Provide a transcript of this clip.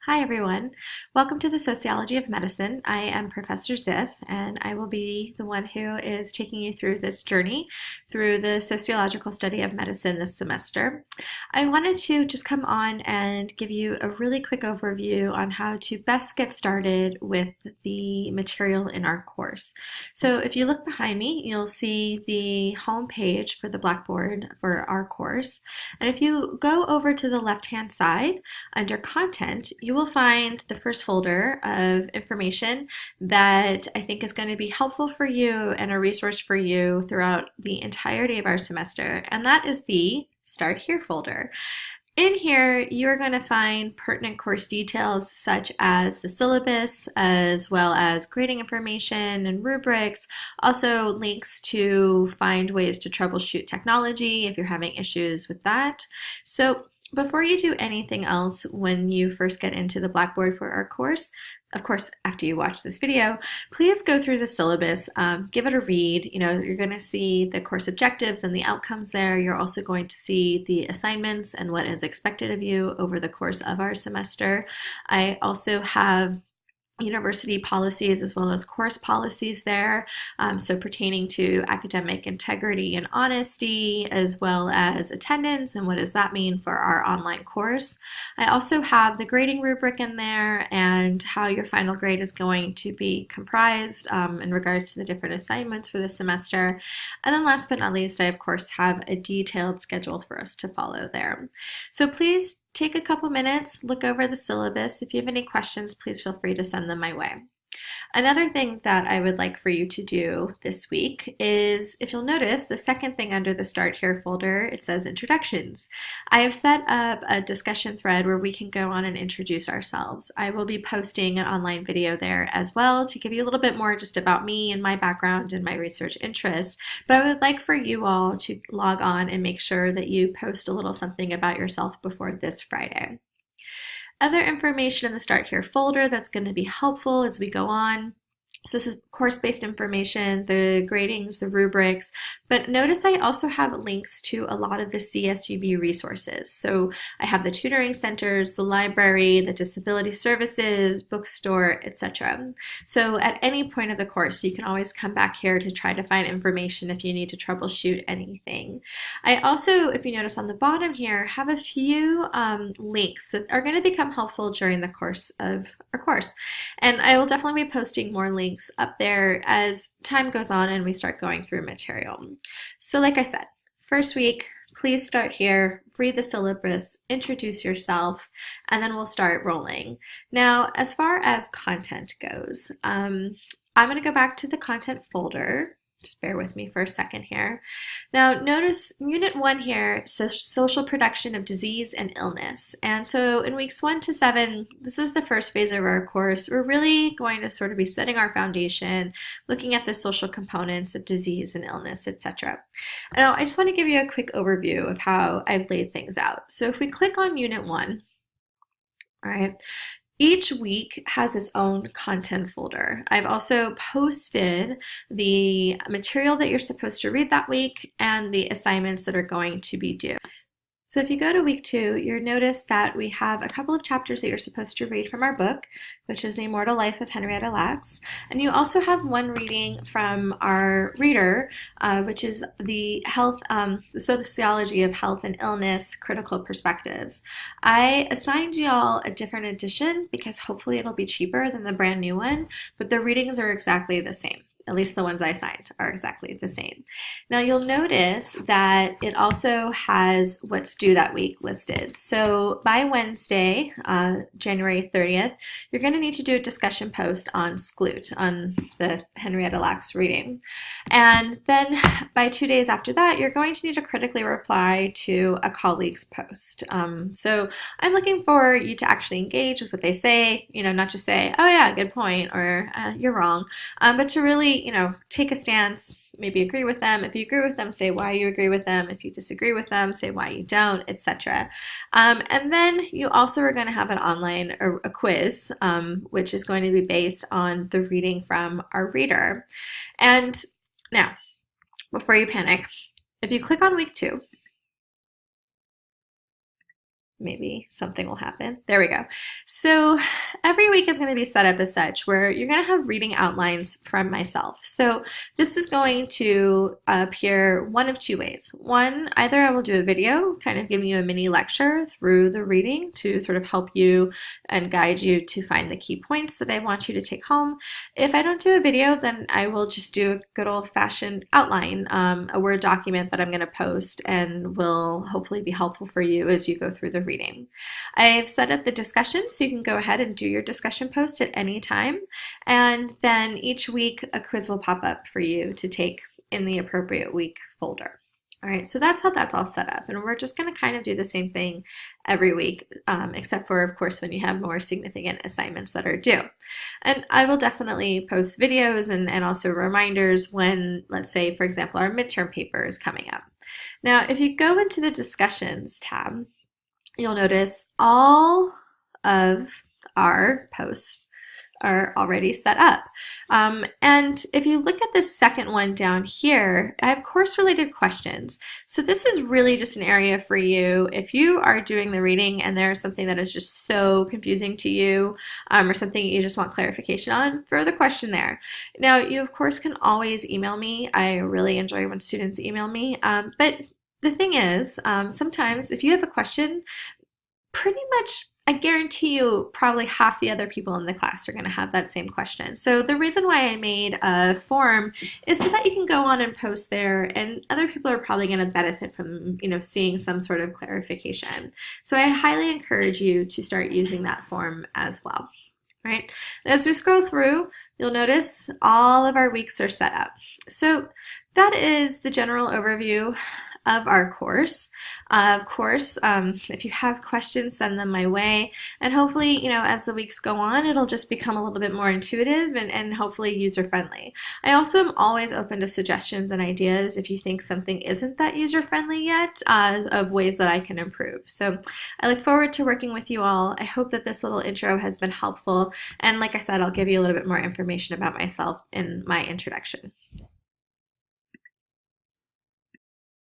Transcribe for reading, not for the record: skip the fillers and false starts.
Hi everyone. Welcome to the Sociology of Medicine. I am Professor Ziff, and I will be the one who is taking you through this journey through the sociological study of medicine this semester. I wanted to just come on and give you a really quick overview on how to best get started with the material in our course. So if you look behind me, you'll see the home page for the Blackboard for our course. And if you go over to the left-hand side under content, you will find the first folder of information that I think is going to be helpful for you and a resource for you throughout the entirety of our semester, and that is the Start Here folder. In here, you're going to find pertinent course details such as the syllabus, as well as grading information and rubrics, also links to find ways to troubleshoot technology if you're having issues with that. So before you do anything else when you first get into the Blackboard for our course, of course, after you watch this video, please go through the syllabus, give it a read. You're going to see the course objectives and the outcomes there. You're also going to see the assignments and what is expected of you over the course of our semester. I also have university policies as well as course policies there, so pertaining to academic integrity and honesty, as well as attendance and what does that mean for our online course. I also have the grading rubric in there and how your final grade is going to be comprised in regards to the different assignments for the semester. And then last but not least, I of course have a detailed schedule for us to follow there. So please take a couple minutes, look over the syllabus. If you have any questions, please feel free to send them my way. Another thing that I would like for you to do this week is, if you'll notice, the second thing under the Start Here folder, it says Introductions. I have set up a discussion thread where we can go on and introduce ourselves. I will be posting an online video there as well to give you a little bit more just about me and my background and my research interests, but I would like for you all to log on and make sure that you post a little something about yourself before this Friday. Other information in the Start Here folder that's going to be helpful as we go on. So this is course-based information, the gradings, the rubrics, but notice I also have links to a lot of the CSUB resources. So I have the tutoring centers, the library, the disability services, bookstore, etc. So at any point of the course, you can always come back here to try to find information if you need to troubleshoot anything. I also, if you notice on the bottom here, have a few links that are going to become helpful during the course of our course. And I will definitely be posting more links up there as time goes on and we start going through material. So like I said, first week, please start here, read the syllabus, introduce yourself, and then we'll start rolling. Now, as far as content goes, I'm going to go back to the content folder. Just bear with me for a second here. Now notice Unit 1 here says Social Production of Disease and Illness. And so in weeks 1 to 7, this is the first phase of our course. We're really going to sort of be setting our foundation, looking at the social components of disease and illness, etc. Now I just want to give you a quick overview of how I've laid things out. So if we click on Unit 1, all right, each week has its own content folder. I've also posted the material that you're supposed to read that week and the assignments that are going to be due. So if you go to week 2, you'll notice that we have a couple of chapters that you're supposed to read from our book, which is The Immortal Life of Henrietta Lacks. And you also have one reading from our reader, which is the Sociology of Health and Illness, Critical Perspectives. I assigned y'all a different edition because hopefully it'll be cheaper than the brand new one, but the readings are exactly the same. At least the ones I signed are exactly the same. Now you'll notice that it also has what's due that week listed. So by Wednesday, January 30th, you're going to need to do a discussion post on SCLUT, on the Henrietta Lacks reading. And then by 2 days after that, you're going to need to critically reply to a colleague's post. So I'm looking for you to actually engage with what they say, not just say, oh yeah, good point, or you're wrong, but to really take a stance, maybe agree with them. If you agree with them, say why you agree with them. If you disagree with them, say why you don't, etc. And then you also are going to have an online a quiz, which is going to be based on the reading from our reader. And now, before you panic, if you click on week 2, maybe something will happen. There we go. So every week is going to be set up as such where you're going to have reading outlines from myself. So this is going to appear one of two ways. One, either I will do a video kind of giving you a mini lecture through the reading to sort of help you and guide you to find the key points that I want you to take home. If I don't do a video, then I will just do a good old-fashioned outline, a Word document that I'm going to post and will hopefully be helpful for you as you go through the reading. I've set up the discussion so you can go ahead and do your discussion post at any time, and then each week a quiz will pop up for you to take in the appropriate week folder. All right, so that's how that's all set up, and we're just going to kind of do the same thing every week, except for, of course, when you have more significant assignments that are due. And I will definitely post videos and also reminders when, let's say, for example, our midterm paper is coming up. Now, if you go into the discussions tab, you'll notice all of our posts are already set up. And if you look at the second one down here, I have course-related questions. So this is really just an area for you if you are doing the reading and there's something that is just so confusing to you, or something you just want clarification on, throw the question there. Now, you of course can always email me. I really enjoy when students email me, but the thing is, sometimes if you have a question, pretty much I guarantee you probably half the other people in the class are going to have that same question. So the reason why I made a form is so that you can go on and post there, and other people are probably going to benefit from, seeing some sort of clarification. So I highly encourage you to start using that form as well. All right. And as we scroll through, you'll notice all of our weeks are set up. So that is the general overview of our course. Of course, if you have questions, send them my way. And hopefully, as the weeks go on, it'll just become a little bit more intuitive and hopefully user-friendly. I also am always open to suggestions and ideas if you think something isn't that user-friendly yet, of ways that I can improve. So I look forward to working with you all. I hope that this little intro has been helpful. And like I said, I'll give you a little bit more information about myself in my introduction.